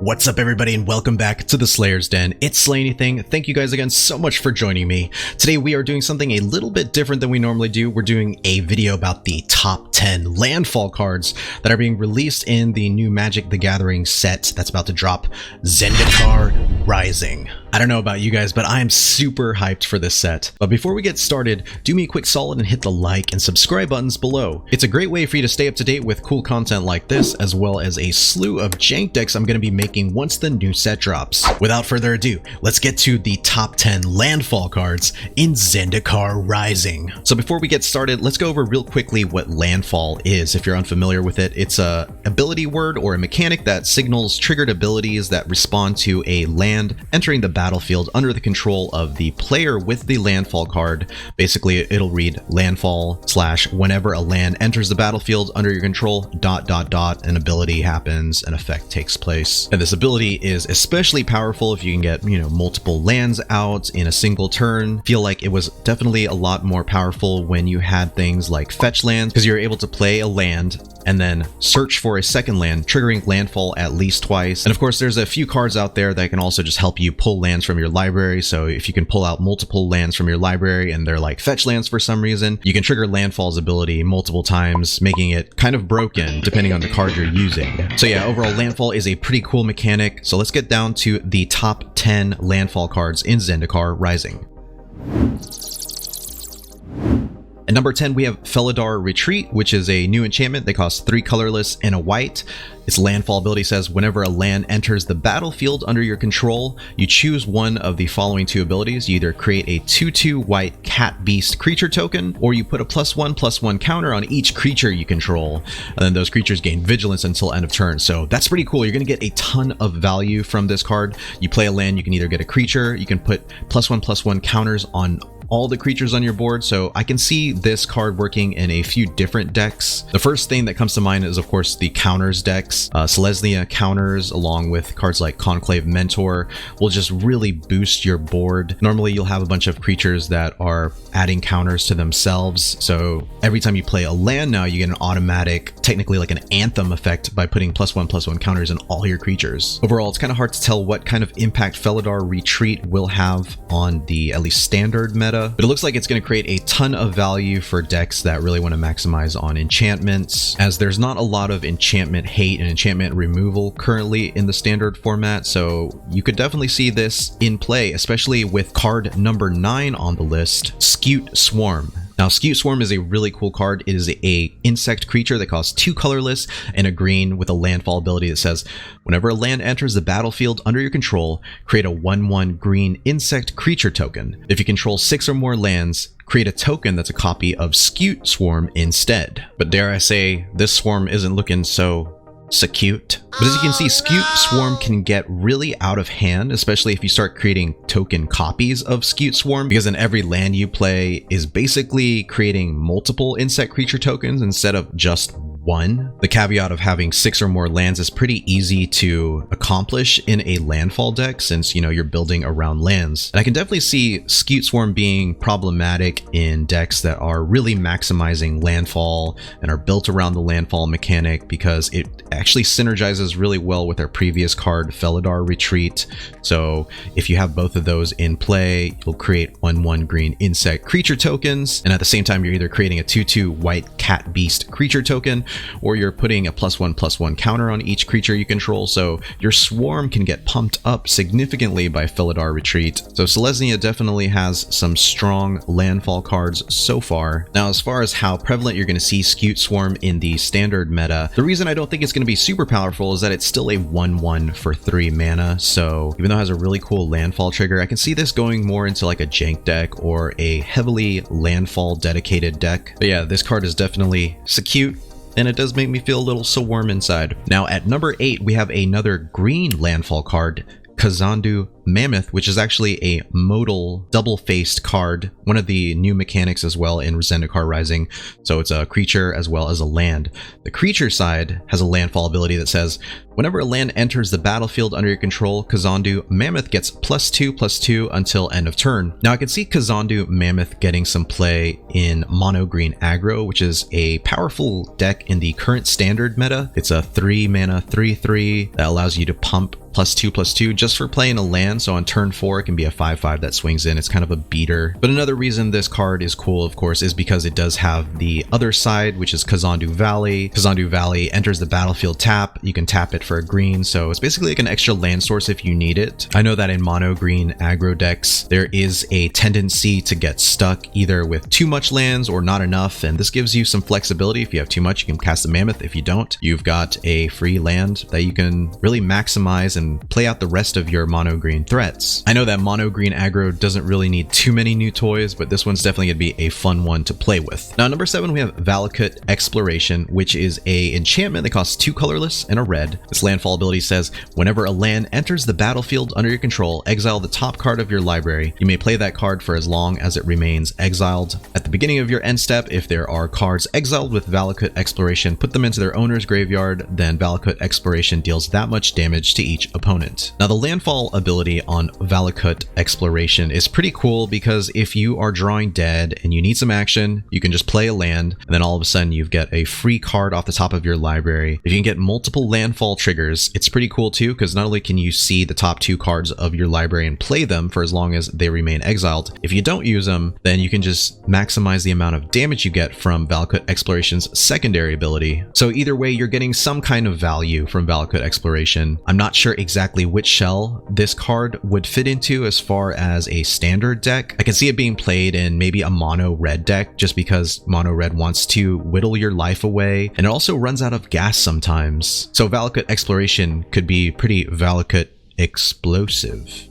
What's up everybody and welcome back to the Slayer's Den. It's SlayAnything. Thank you guys again so much for joining me. Today we are doing something a little bit different than we normally do. We're doing a video about the top 10 Landfall cards that are being released in the new Magic the Gathering set that's about to drop, Zendikar Rising. I don't know about you guys, but I am super hyped for this set. But before we get started, do me a quick solid and hit the like and subscribe buttons below. It's a great way for you to stay up to date with cool content like this, as well as a slew of jank decks I'm going to be making once the new set drops. Without further ado, let's get to the top 10 Landfall cards in Zendikar Rising. So before we get started, let's go over real quickly what Landfall is. If you're unfamiliar with it, it's a ability word or a mechanic that signals triggered abilities that respond to a land entering the battlefield under the control of the player with the Landfall card. Basically, it'll read Landfall / whenever a land enters the battlefield under your control ... an ability happens, an effect takes place. And this ability is especially powerful if you can get, multiple lands out in a single turn. Feel like it was definitely a lot more powerful when you had things like fetch lands, because you're able to play a land and then search for a second land, triggering landfall at least twice. And of course, there's a few cards out there that can also just help you pull lands from your library. So if you can pull out multiple lands from your library and they're like fetch lands for some reason, you can trigger landfall's ability multiple times, making it kind of broken depending on the card you're using. So yeah, overall landfall is a pretty cool mechanic. So let's get down to the top 10 landfall cards in Zendikar Rising. At number 10, we have Felidar Retreat, which is a new enchantment that costs 3 colorless and a white. Its landfall ability says whenever a land enters the battlefield under your control, you choose one of the following 2 abilities. You either create a 2/2 white cat beast creature token, or you put a +1/+1 counter on each creature you control. And then those creatures gain vigilance until end of turn. So that's pretty cool. You're going to get a ton of value from this card. You play a land, you can either get a creature, you can put +1/+1 counters on all the creatures on your board. So I can see this card working in a few different decks. The first thing that comes to mind is of course the counters decks. SlayAnything counters along with cards like Conclave Mentor will just really boost your board. Normally you'll have a bunch of creatures that are adding counters to themselves. So every time you play a land now, you get an automatic, technically like an anthem effect by putting +1/+1 counters on all your creatures. Overall, it's kind of hard to tell what kind of impact Felidar Retreat will have on the at least standard meta. But it looks like it's going to create a ton of value for decks that really want to maximize on enchantments, as there's not a lot of enchantment hate and enchantment removal currently in the standard format. So you could definitely see this in play, especially with card number 9 on the list, Scute Swarm. Now, Scute Swarm is a really cool card. It is a insect creature that costs 2 colorless and a green with a landfall ability that says whenever a land enters the battlefield under your control, create a 1/1 green insect creature token. If you control 6 or more lands, create a token that's a copy of Scute Swarm instead. But dare I say, this swarm isn't looking so cute. But as you can see, Scute Swarm can get really out of hand, especially if you start creating token copies of Scute Swarm, because then every land you play is basically creating multiple insect creature tokens instead of just one. The caveat of having 6 or more lands is pretty easy to accomplish in a landfall deck, since you're building around lands. And I can definitely see Scute Swarm being problematic in decks that are really maximizing landfall and are built around the landfall mechanic, because it actually synergizes really well with our previous card, Felidar Retreat. So if you have both of those in play, you'll create 1/1 green insect creature tokens, and at the same time you're either creating a 2/2 white cat beast creature token, or you're putting a +1/+1 counter on each creature you control. So your swarm can get pumped up significantly by Felidar Retreat. So SlayAnything definitely has some strong landfall cards so far. Now, as far as how prevalent you're going to see Scute Swarm in the standard meta, the reason I don't think it's going to be super powerful is that it's still a 1/1 for 3 mana. So even though it has a really cool landfall trigger, I can see this going more into like a jank deck or a heavily landfall dedicated deck. But yeah, this card is definitely cute, and it does make me feel a little warm inside. Now at number 8, we have another green landfall card, Kazandu Mammoth, which is actually a modal double-faced card, one of the new mechanics as well in Zendikarrising. So it's a creature as well as a land. The creature side has a landfall ability that says, whenever a land enters the battlefield under your control, Kazandu Mammoth gets +2/+2 until end of turn. Now I can see Kazandu Mammoth getting some play in mono green aggro, which is a powerful deck in the current standard meta. It's a 3 mana 3/3 that allows you to pump +2/+2 just for playing a land. So on turn 4 it can be a 5/5 that swings in. It's kind of a beater. But another reason this card is cool, of course, is because it does have the other side, which is Kazandu Valley. Kazandu Valley enters the battlefield tap. You can tap it for a green, so it's basically like an extra land source if you need it. I know that in mono green aggro decks there is a tendency to get stuck either with too much lands or not enough, and this gives you some flexibility. If you have too much, you can cast a Mammoth. If you don't, you've got a free land that you can really maximize and play out the rest of your mono green threats. I know that mono green aggro doesn't really need too many new toys, but this one's definitely going to be a fun one to play with. Now, number 7, we have Valakut Exploration, which is a enchantment that costs 2 colorless and a red. This landfall ability says, whenever a land enters the battlefield under your control, exile the top card of your library. You may play that card for as long as it remains exiled. At the beginning of your end step, if there are cards exiled with Valakut Exploration, put them into their owner's graveyard, then Valakut Exploration deals that much damage to each opponent. Now, the landfall ability on Valakut Exploration is pretty cool because if you are drawing dead and you need some action, you can just play a land, and then all of a sudden you get a free card off the top of your library. If you can get multiple landfall triggers, it's pretty cool too, because not only can you see the top 2 cards of your library and play them for as long as they remain exiled, if you don't use them, then you can just maximize the amount of damage you get from Valakut Exploration's secondary ability. So either way, you're getting some kind of value from Valakut Exploration. I'm not sure exactly which shell this card would fit into as far as a standard deck. I can see it being played in maybe a mono red deck, just because mono red wants to whittle your life away, and it also runs out of gas sometimes. So Valakut Exploration could be pretty Valakut explosive.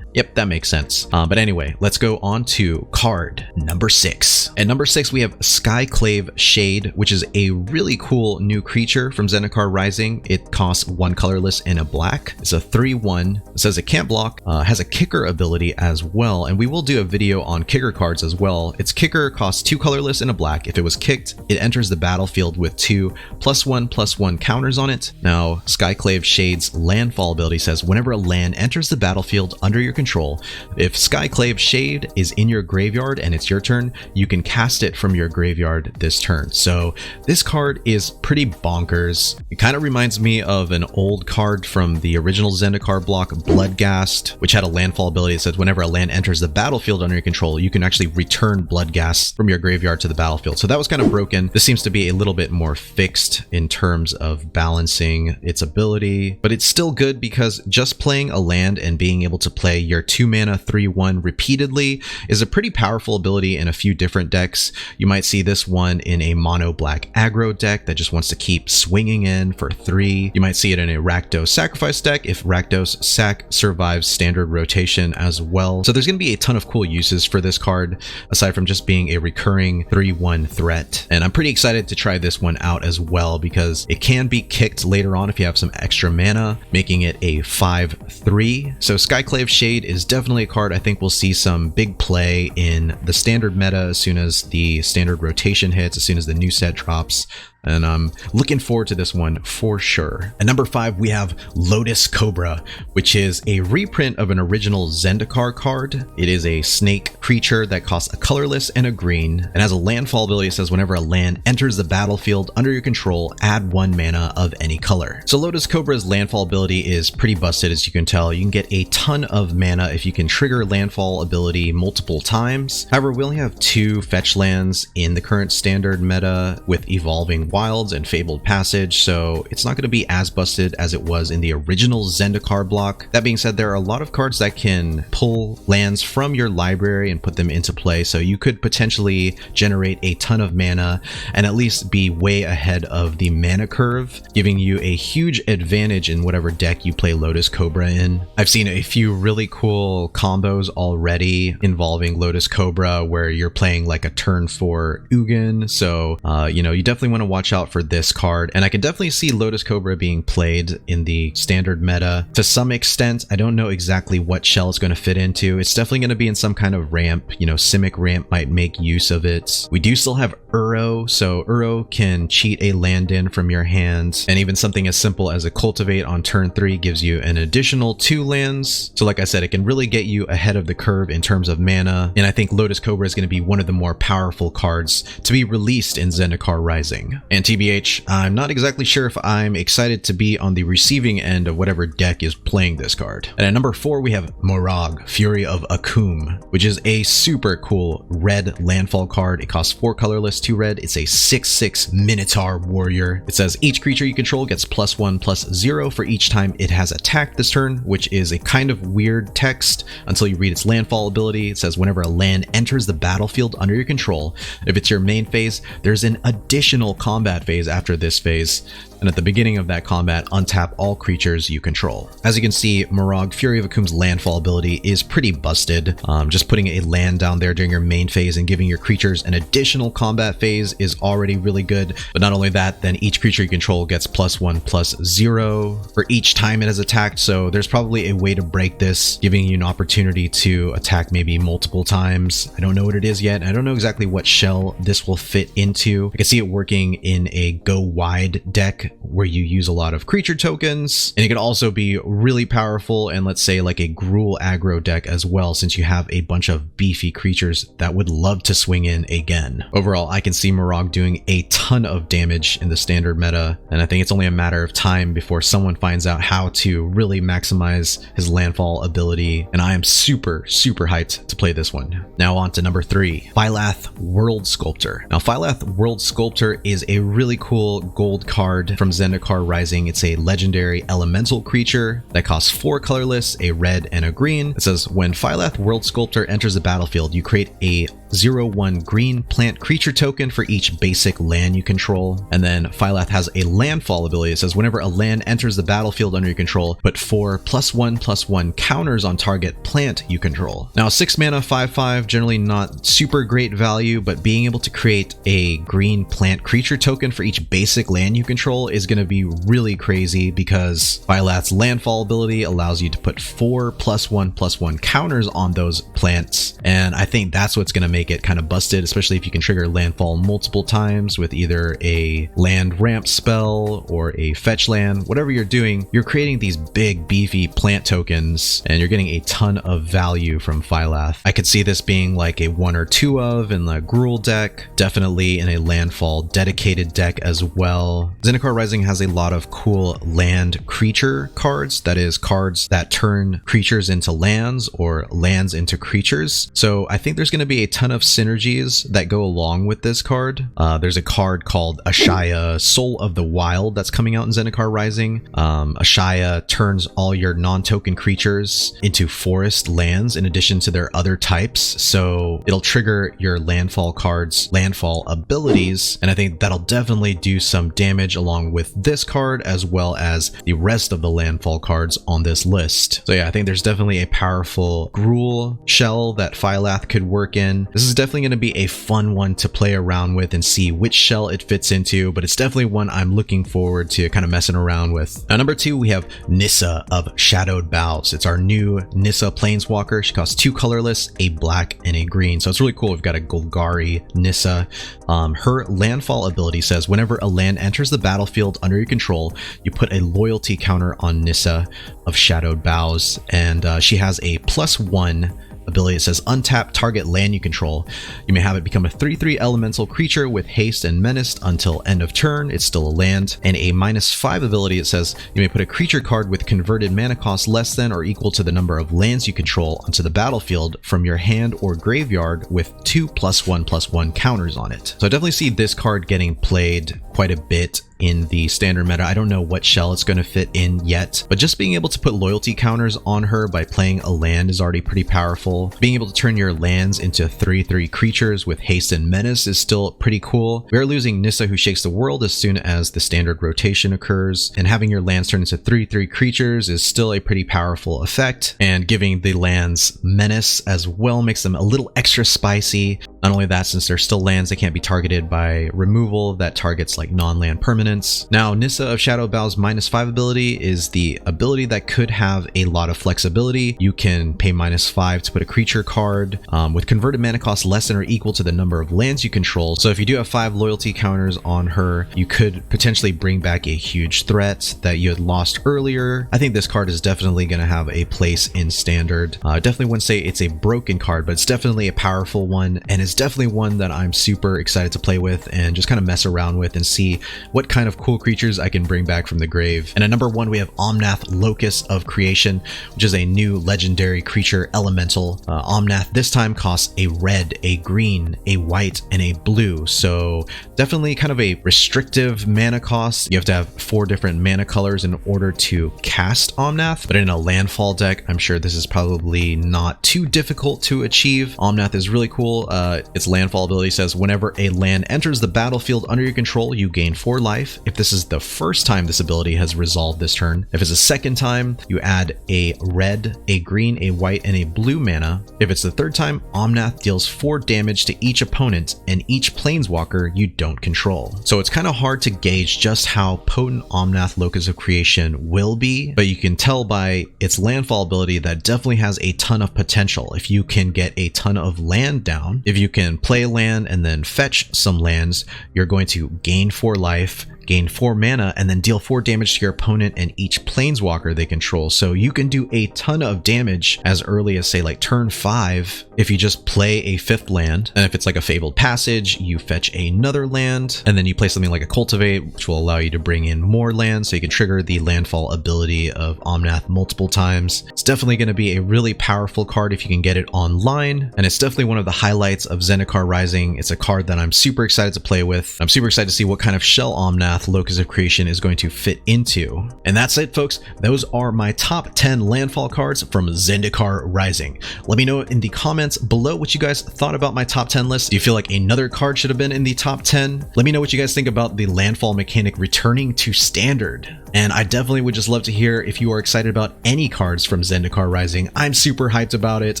Yep, that makes sense. But anyway, let's go on to card number 6. At number 6, we have Skyclave Shade, which is a really cool new creature from Zendikarrising. It costs 1 colorless and a black. It's a 3/1. It says it can't block, has a kicker ability as well, and we will do a video on kicker cards as well. Its kicker costs 2 colorless and a black. If it was kicked, it enters the battlefield with 2 +1/+1 counters on it. Now, Skyclave Shade's landfall ability says, whenever a land enters the battlefield under your control, if Skyclave Shade is in your graveyard and it's your turn, you can cast it from your graveyard this turn. So this card is pretty bonkers. It kind of reminds me of an old card from the original Zendikar block, Bloodghast, which had a landfall ability that says whenever a land enters the battlefield under your control, you can actually return Bloodghast from your graveyard to the battlefield. So that was kind of broken. This seems to be a little bit more fixed in terms of balancing its ability, but it's still good because just playing a land and being able to play your 2 mana 3/1 repeatedly is a pretty powerful ability in a few different decks. You might see this one in a mono black aggro deck that just wants to keep swinging in for 3. You might see it in a Rakdos Sacrifice deck if Rakdos Sac survives standard rotation as well. So there's going to be a ton of cool uses for this card aside from just being a recurring 3/1 threat. And I'm pretty excited to try this one out as well because it can be kicked later on if you have some extra mana, making it a 5/3. So Skyclave Shade is definitely a card I think we'll see some big play in the standard meta as soon as the standard rotation hits, as soon as the new set drops. And I'm looking forward to this one for sure. At number 5, we have Lotus Cobra, which is a reprint of an original Zendikar card. It is a snake creature that costs a colorless and a green, and has a landfall ability that says whenever a land enters the battlefield under your control, add 1 mana of any color. So Lotus Cobra's landfall ability is pretty busted, as you can tell. You can get a ton of mana if you can trigger landfall ability multiple times. However, we only have 2 fetch lands in the current standard meta with Evolving Wilds and Fabled Passage, so it's not going to be as busted as it was in the original Zendikar block. That being said, there are a lot of cards that can pull lands from your library and put them into play, so you could potentially generate a ton of mana and at least be way ahead of the mana curve, giving you a huge advantage in whatever deck you play Lotus Cobra in. I've seen a few really cool combos already involving Lotus Cobra where you're playing like a turn 4 Ugin, so you know, you definitely want to watch watch out for this card. And I can definitely see Lotus Cobra being played in the standard meta to some extent. I don't know exactly what shell it's going to fit into. It's definitely going to be in some kind of ramp. You know, Simic ramp might make use of it. We do still have Uro, so Uro can cheat a land in from your hand, and even something as simple as a Cultivate on turn 3 gives you an additional 2 lands. So like I said, it can really get you ahead of the curve in terms of mana, and I think Lotus Cobra is going to be one of the more powerful cards to be released in Zendikar Rising. And TBH, I'm not exactly sure if I'm excited to be on the receiving end of whatever deck is playing this card. And at number 4 we have Morag, Fury of Akum, which is a super cool red landfall card. It costs 4 colorless, 2 red. It's a 6/6 Minotaur warrior. It says each creature you control gets +1/+0 for each time it has attacked this turn, which is a kind of weird text until you read its landfall ability. It says whenever a land enters the battlefield under your control, if it's your main phase, there's an additional combat phase after this phase. And at the beginning of that combat, untap all creatures you control. As you can see, Morag, Fury of Akum's landfall ability is pretty busted. Just putting a land down there during your main phase and giving your creatures an additional combat phase is already really good. But not only that, then each creature you control gets +1/+0 for each time it has attacked. So there's probably a way to break this, giving you an opportunity to attack maybe multiple times. I don't know what it is yet. I don't know exactly what shell this will fit into. I can see it working in a go wide deck where you use a lot of creature tokens, and it could also be really powerful and let's say like a Gruul aggro deck as well, since you have a bunch of beefy creatures that would love to swing in again. Overall, I can see Morag doing a ton of damage in the standard meta, and I think it's only a matter of time before someone finds out how to really maximize his landfall ability, and I am super hyped to play this one. Now on to number 3, Phylath World Sculptor. Now Phylath World Sculptor is a really cool gold card from Zendikar Rising. It's a legendary elemental creature that costs 4 colorless, a red and a green. It says when Phylath World Sculptor enters the battlefield, you create a 0/1 green plant creature token for each basic land you control. And then Phylath has a landfall ability. It says whenever a land enters the battlefield under your control, put 4 +1/+1 counters on target plant you control. Now 6 mana 5/5, generally not super great value, but being able to create a green plant creature token for each basic land you control is going to be really crazy, because Phylath's landfall ability allows you to put 4 +1/+1 counters on those plants, and I think that's what's going to make it kind of busted, especially if you can trigger landfall multiple times with either a land ramp spell or a fetch land. Whatever you're doing, you're creating these big beefy plant tokens and you're getting a ton of value from Phylath. I could see this being like a 1 or 2 of in the Gruul deck, definitely in a landfall dedicated deck as well. Zendikar Rising has a lot of cool land creature cards, that is cards that turn creatures into lands or lands into creatures. So I think there's going to be a ton of synergies that go along with this card. There's a card called Ashaya, Soul of the Wild, that's coming out in Zendikar Rising. Ashaya turns all your non-token creatures into forest lands in addition to their other types, so it'll trigger your landfall cards' landfall abilities, and I think that'll definitely do some damage along with this card as well as the rest of the landfall cards on this list. So yeah, I think there's definitely a powerful Gruul shell that Phylath could work in. This is definitely going to be a fun one to play around with and see which shell it fits into, but it's definitely one I'm looking forward to kind of messing around with. Now number 2, we have Nissa of Shadowed Boughs. It's our new Nissa Planeswalker. She costs 2 colorless, a black and a green, so it's really cool. We've got a Golgari Nissa. Her landfall ability says whenever a land enters the battlefield under your control, you put a loyalty counter on Nissa of Shadowed Boughs, and she has a +1 ability. It says untap target land you control. You may have it become a 3/3 elemental creature with haste and menaced until end of turn. It's still a land. And a -5 ability. It says you may put a creature card with converted mana cost less than or equal to the number of lands you control onto the battlefield from your hand or graveyard with 2 +1/+1 counters on it. So I definitely see this card getting played quite a bit in the standard meta. I don't know what shell it's going to fit in yet, but just being able to put loyalty counters on her by playing a land is already pretty powerful. Being able to turn your lands into 3/3 creatures with haste and menace is still pretty cool. We are losing Nissa Who Shakes the World as soon as the standard rotation occurs, and having your lands turn into 3/3 creatures is still a pretty powerful effect, and giving the lands menace as well makes them a little extra spicy. Not only that, since they're still lands, they can't be targeted by removal that targets like non-land permanents. Now, Nissa of Shadow Bow's -5 ability is the ability that could have a lot of flexibility. You can pay -5 to put a creature card with converted mana cost less than or equal to the number of lands you control. So if you do have 5 loyalty counters on her, you could potentially bring back a huge threat that you had lost earlier. I think this card is definitely going to have a place in Standard. Definitely wouldn't say it's a broken card, but it's definitely a powerful one, and it's definitely one that I'm super excited to play with and just kind of mess around with and see what kind of cool creatures I can bring back from the grave. And at number 1, we have Omnath, Locus of Creation, which is a new legendary creature elemental. Omnath this time costs a red, a green, a white, and a blue. So definitely kind of a restrictive mana cost. You have to have 4 different mana colors in order to cast Omnath, but in a landfall deck, I'm sure this is probably not too difficult to achieve. Omnath is really cool. Its landfall ability says whenever a land enters the battlefield under your control, you gain 4 life. If this is the first time this ability has resolved this turn, if it's a second time, you add a red, a green, a white, and a blue mana. If it's the third time, Omnath deals 4 damage to each opponent and each planeswalker you don't control. So it's kind of hard to gauge just how potent Omnath Locus of Creation will be, but you can tell by its landfall ability that definitely has a ton of potential. If you can get a ton of land down, if you can play land and then fetch some lands, you're going to gain 4 life, gain 4 mana, and then deal 4 damage to your opponent and each planeswalker they control. So you can do a ton of damage as early as, say, like turn 5 if you just play a 5th land. And if it's like a Fabled Passage, you fetch another land, and then you play something like a Cultivate, which will allow you to bring in more land, so you can trigger the landfall ability of Omnath multiple times. It's definitely going to be a really powerful card if you can get it online, and it's definitely one of the highlights of Zendikar Rising. It's a card that I'm super excited to play with. I'm super excited to see what kind of shell Omnath Locus of Creation is going to fit into. And that's it, folks. Those are my top 10 landfall cards from Zendikar Rising. Let me know in the comments below what you guys thought about my top 10 list. Do you feel like another card should have been in the top 10? Let me know what you guys think about the landfall mechanic returning to Standard. And I definitely would just love to hear if you are excited about any cards from Zendikar Rising. I'm super hyped about it.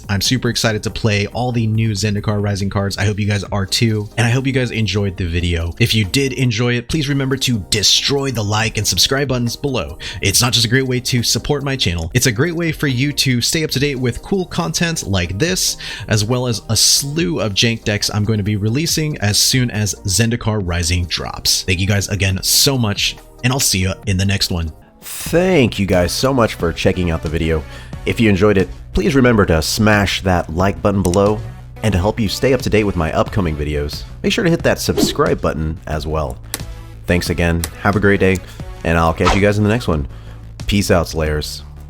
I'm super excited to play all the new Zendikar Rising cards. I hope you guys are too. And I hope you guys enjoyed the video. If you did enjoy it, please remember to destroy the like and subscribe buttons below. It's not just a great way to support my channel, it's a great way for you to stay up to date with cool content like this, as well as a slew of jank decks I'm going to be releasing as soon as Zendikar Rising drops. Thank you guys again so much, and I'll see you in the next one. Thank you guys so much for checking out the video. If you enjoyed it, please remember to smash that like button below, and to help you stay up to date with my upcoming videos, make sure to hit that subscribe button as well. Thanks again, have a great day, and I'll catch you guys in the next one. Peace out, Slayers.